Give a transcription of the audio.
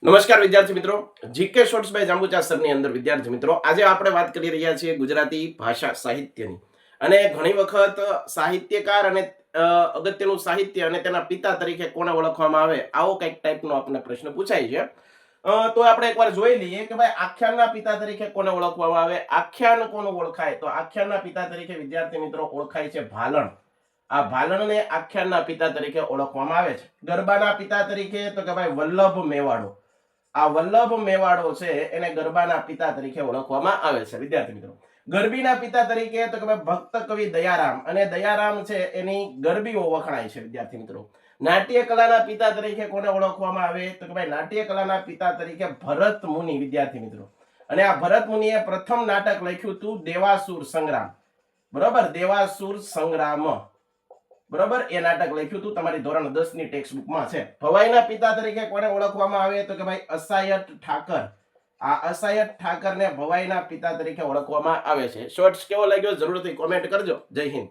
નમસ્કાર વિદ્યાર્થી મિત્રો, જીકે શોર્ટ્સ બાય જાંબુચા સરની અંદર વિદ્યાર્થી મિત્રો આજે આપણે વાત કરી રહ્યા છીએ ગુજરાતી ભાષા સાહિત્યની. અને ઘણી વખત સાહિત્યકાર અને અગત્યનું સાહિત્ય અને તેના પિતા તરીકે કોને ઓળખવામાં આવે આવો કંઈક ટાઈપનો આપણને પ્રશ્ન પૂછાય છે. તો આપણે એકવાર જોઈ લઈએ કે ભાઈ આખ્યાનના પિતા તરીકે કોને ઓળખવામાં આવે. આખ્યાન કોનું ઓળખાય તો આખ્યાનના પિતા તરીકે વિદ્યાર્થી મિત્રો ઓળખાય છે ભાલણ. આ ભાલણને આખ્યાનના પિતા તરીકે ઓળખવામાં આવે છે. ગરબાના પિતા તરીકે તો કે ભાઈ વલ્લભ મેવાડો. આ વલ્લભ મેવાડો છે એને ગરબાના પિતા તરીકે ઓળખવામાં આવે છે વિદ્યાર્થી મિત્રો. ગરબીના પિતા તરીકે તો કે ભાઈ ભક્ત કવિ દયારામ, અને દયારામ છે એની ગરબીઓ વખણાય છે વિદ્યાર્થી મિત્રો. નાટ્ય કલાના પિતા તરીકે કોને ઓળખવામાં આવે તો કે ભાઈ નાટ્ય કલાના પિતા તરીકે ભરત મુનિ વિદ્યાર્થી મિત્રો. અને આ ભરત મુનિએ પ્રથમ નાટક લખ્યું હતું દેવાસુર સંગ્રામ. બરોબર, દેવાસુર સંગ્રામ. બરોબર, એ નાટક લખ્યું હતું, તમારી ધોરણ 10 ની ટેક્સ્ટ બુકમાં છે. ભવાઈના પિતા તરીકે કોને ઓળખવામાં આવે તો કે ભાઈ અસાયટ ઠાકર. આ અસાયટ ઠાકરને ભવાઈના પિતા તરીકે ઓળખવામાં આવે છે. શોર્ટ્સ કેવો લાગ્યો જરૂરથી કોમેન્ટ કરજો. જય હિન્દ.